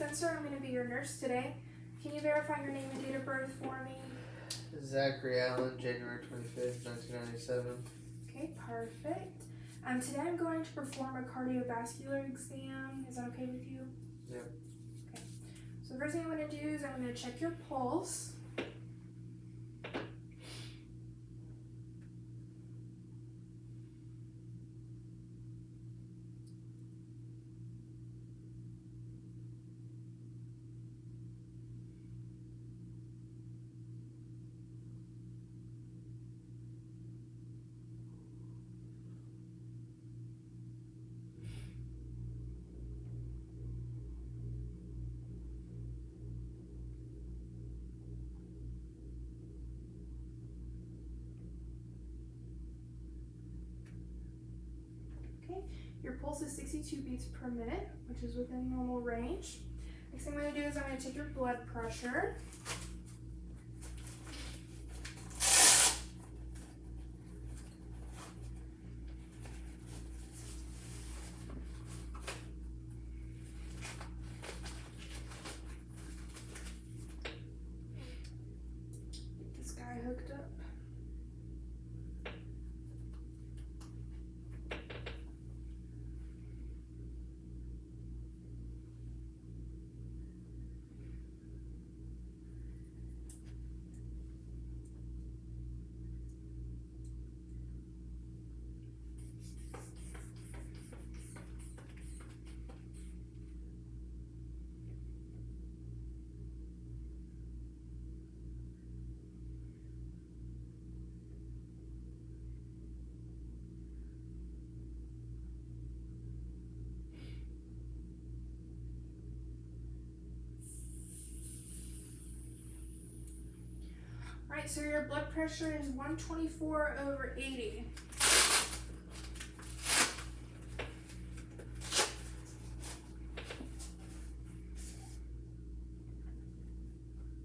Spencer. I'm going to be your nurse today. Can you verify your name and date of birth for me? Zachary Allen, January 25th, 1997. Okay, perfect. Today I'm going to perform a cardiovascular exam. Is that okay with you? Yep. Okay. So the first thing I'm going to do is I'm going to check your pulse. Okay, your pulse is 62 beats per minute, which is within normal range. Next thing I'm going to do is I'm going to take your blood pressure. Get this guy hooked up. Alright, so your blood pressure is 124/80.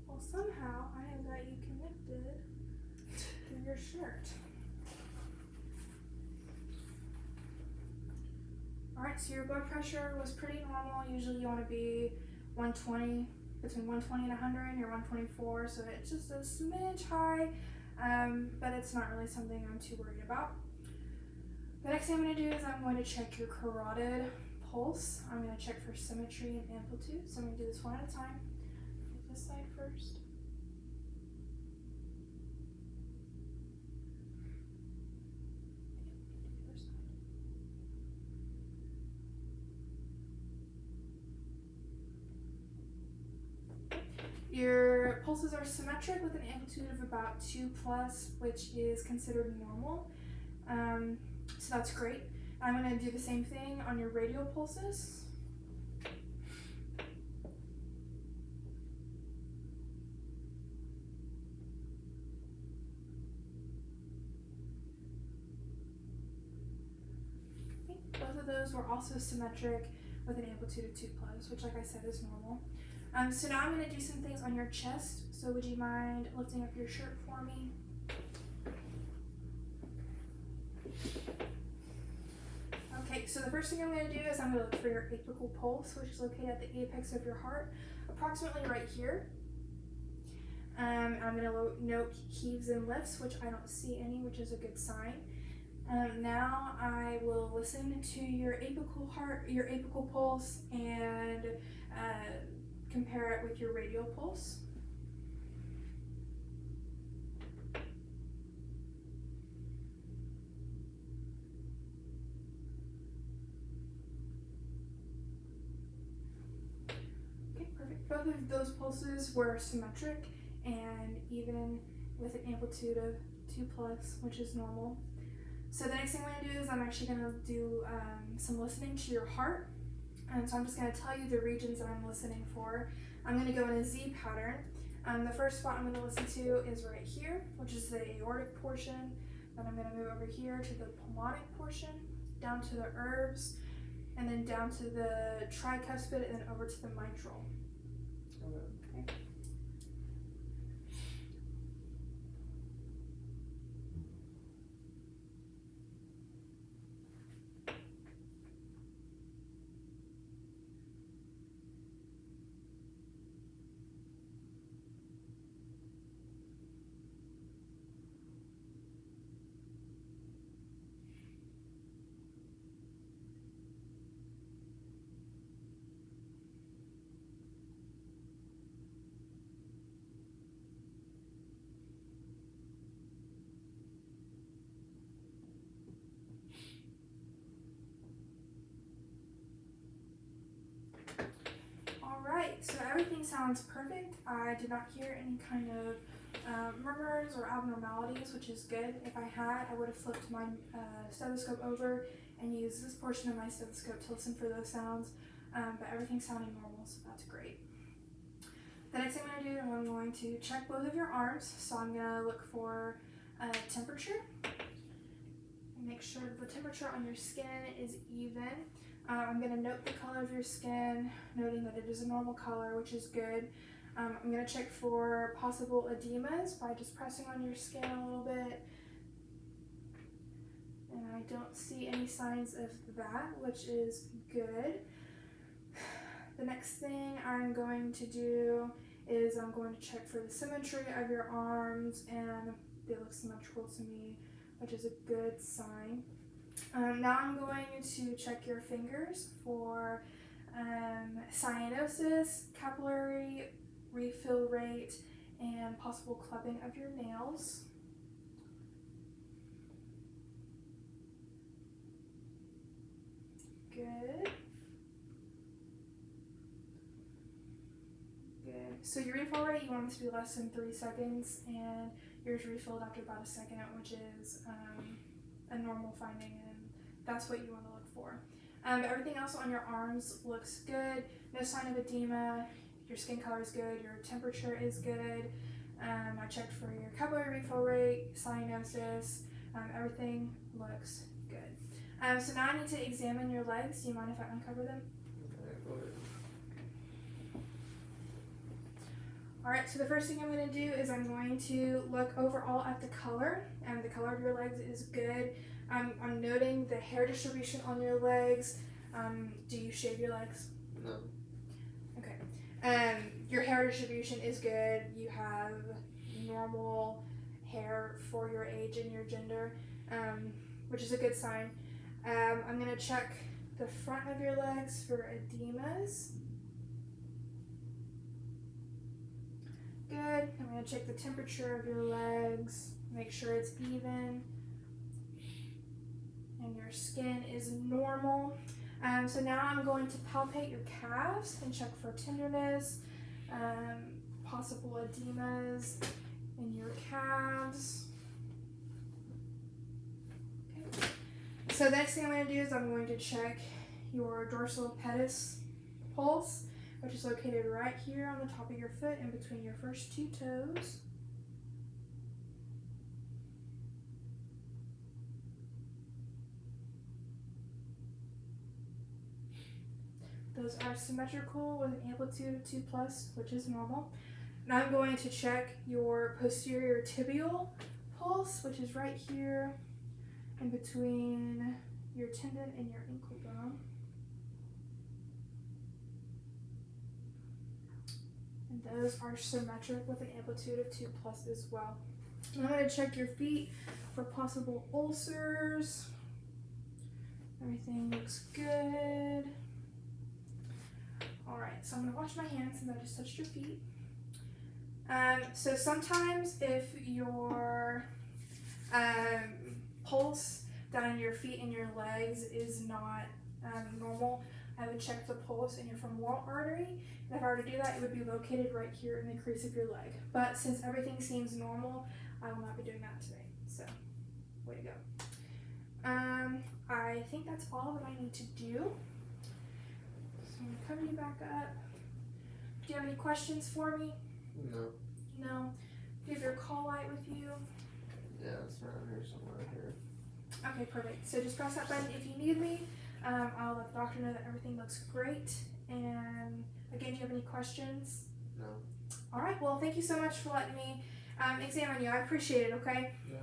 Well, somehow I have got you connected to your shirt. Alright, so your blood pressure was pretty normal. Usually you want to be 120, between 120 and 100, and you're 124, so it's just a smidge high, but it's not really something I'm too worried about. The next thing I'm going to do is I'm going to check your carotid pulse. I'm going to check for symmetry and amplitude, so I'm going to do this one at a time. Take this side first. Your pulses are symmetric with an amplitude of about 2+, which is considered normal. So that's great. I'm going to do the same thing on your radial pulses. Okay. Both of those were also symmetric with an amplitude of 2+, which, like I said, is normal. So now I'm going to do some things on your chest. So would you mind lifting up your shirt for me? Okay, so the first thing I'm going to do is I'm going to look for your apical pulse, which is located at the apex of your heart, approximately right here. I'm going to note heaves and lifts, which I don't see any, which is a good sign. Now I will listen to your apical pulse, and compare it with your radial pulse. Okay, perfect. Both of those pulses were symmetric and even with an amplitude of 2+, which is normal. So the next thing I'm going to do is I'm actually going to do some listening to your heart. So I'm just going to tell you the regions that I'm listening for. I'm going to go in a Z pattern. The first spot I'm going to listen to is right here, which is the aortic portion. Then I'm going to move over here to the pulmonic portion, down to the herbs, and then down to the tricuspid, and then over to the mitral. Okay. everything sounds perfect. I did not hear any kind of murmurs or abnormalities, which is good. If I had, I would have flipped my stethoscope over and used this portion of my stethoscope to listen for those sounds, but everything's sounding normal, so that's great. The next thing I'm going to do, I'm going to check both of your arms, so I'm going to look for temperature. Make sure that the temperature on your skin is even. I'm going to note the color of your skin, noting that it is a normal color, which is good. I'm going to check for possible edemas by just pressing on your skin a little bit. And I don't see any signs of that, which is good. The next thing I'm going to do is I'm going to check for the symmetry of your arms, and they look symmetrical to me, which is a good sign. Now I'm going to check your fingers for cyanosis, capillary refill rate, and possible clubbing of your nails. Good. Good. So your refill rate, you want it to be less than 3 seconds, and yours refilled after about a second, which is a normal finding, and that's what you want to look for. Everything else on your arms looks good. No sign of edema. Your skin color is good. Your temperature is good. I checked for your capillary refill rate, cyanosis. Everything looks good. So now I need to examine your legs. Do you mind if I uncover them? Go ahead. Alright, so the first thing I'm going to do is I'm going to look overall at the color, and the color of your legs is good. I'm noting the hair distribution on your legs. Do you shave your legs? No. Okay. Your hair distribution is good. You have normal hair for your age and your gender, which is a good sign. I'm going to check the front of your legs for edemas. Good. I'm going to check the temperature of your legs, make sure it's even, and your skin is normal. So now I'm going to palpate your calves and check for tenderness, possible edemas in your calves. Okay. So the next thing I'm going to do is I'm going to check your dorsal pedis pulse, which is located right here on the top of your foot in between your first 2 toes. Those are symmetrical with an amplitude of 2+, which is normal. Now I'm going to check your posterior tibial pulse, which is right here in between your tendon and your ankle bone. And those are symmetric with an amplitude of 2+ as well. I'm going to check your feet for possible ulcers. Everything looks good. Alright, so I'm going to wash my hands since I just touched your feet. So sometimes if your pulse down in your feet and your legs is not normal, I would check the pulse in your femoral artery. And if I were to do that, it would be located right here in the crease of your leg. But since everything seems normal, I will not be doing that today. So, way to go. I think that's all that I need to do. So I'm going to cover you back up. Do you have any questions for me? No. No? Do you have your call light with you? Yeah, it's around here somewhere here. Okay, perfect. So just press that button if you need me. I'll let the doctor know that everything looks great. And again, do you have any questions? No. All right. Well, thank you so much for letting me examine you. I appreciate it, okay? Yeah.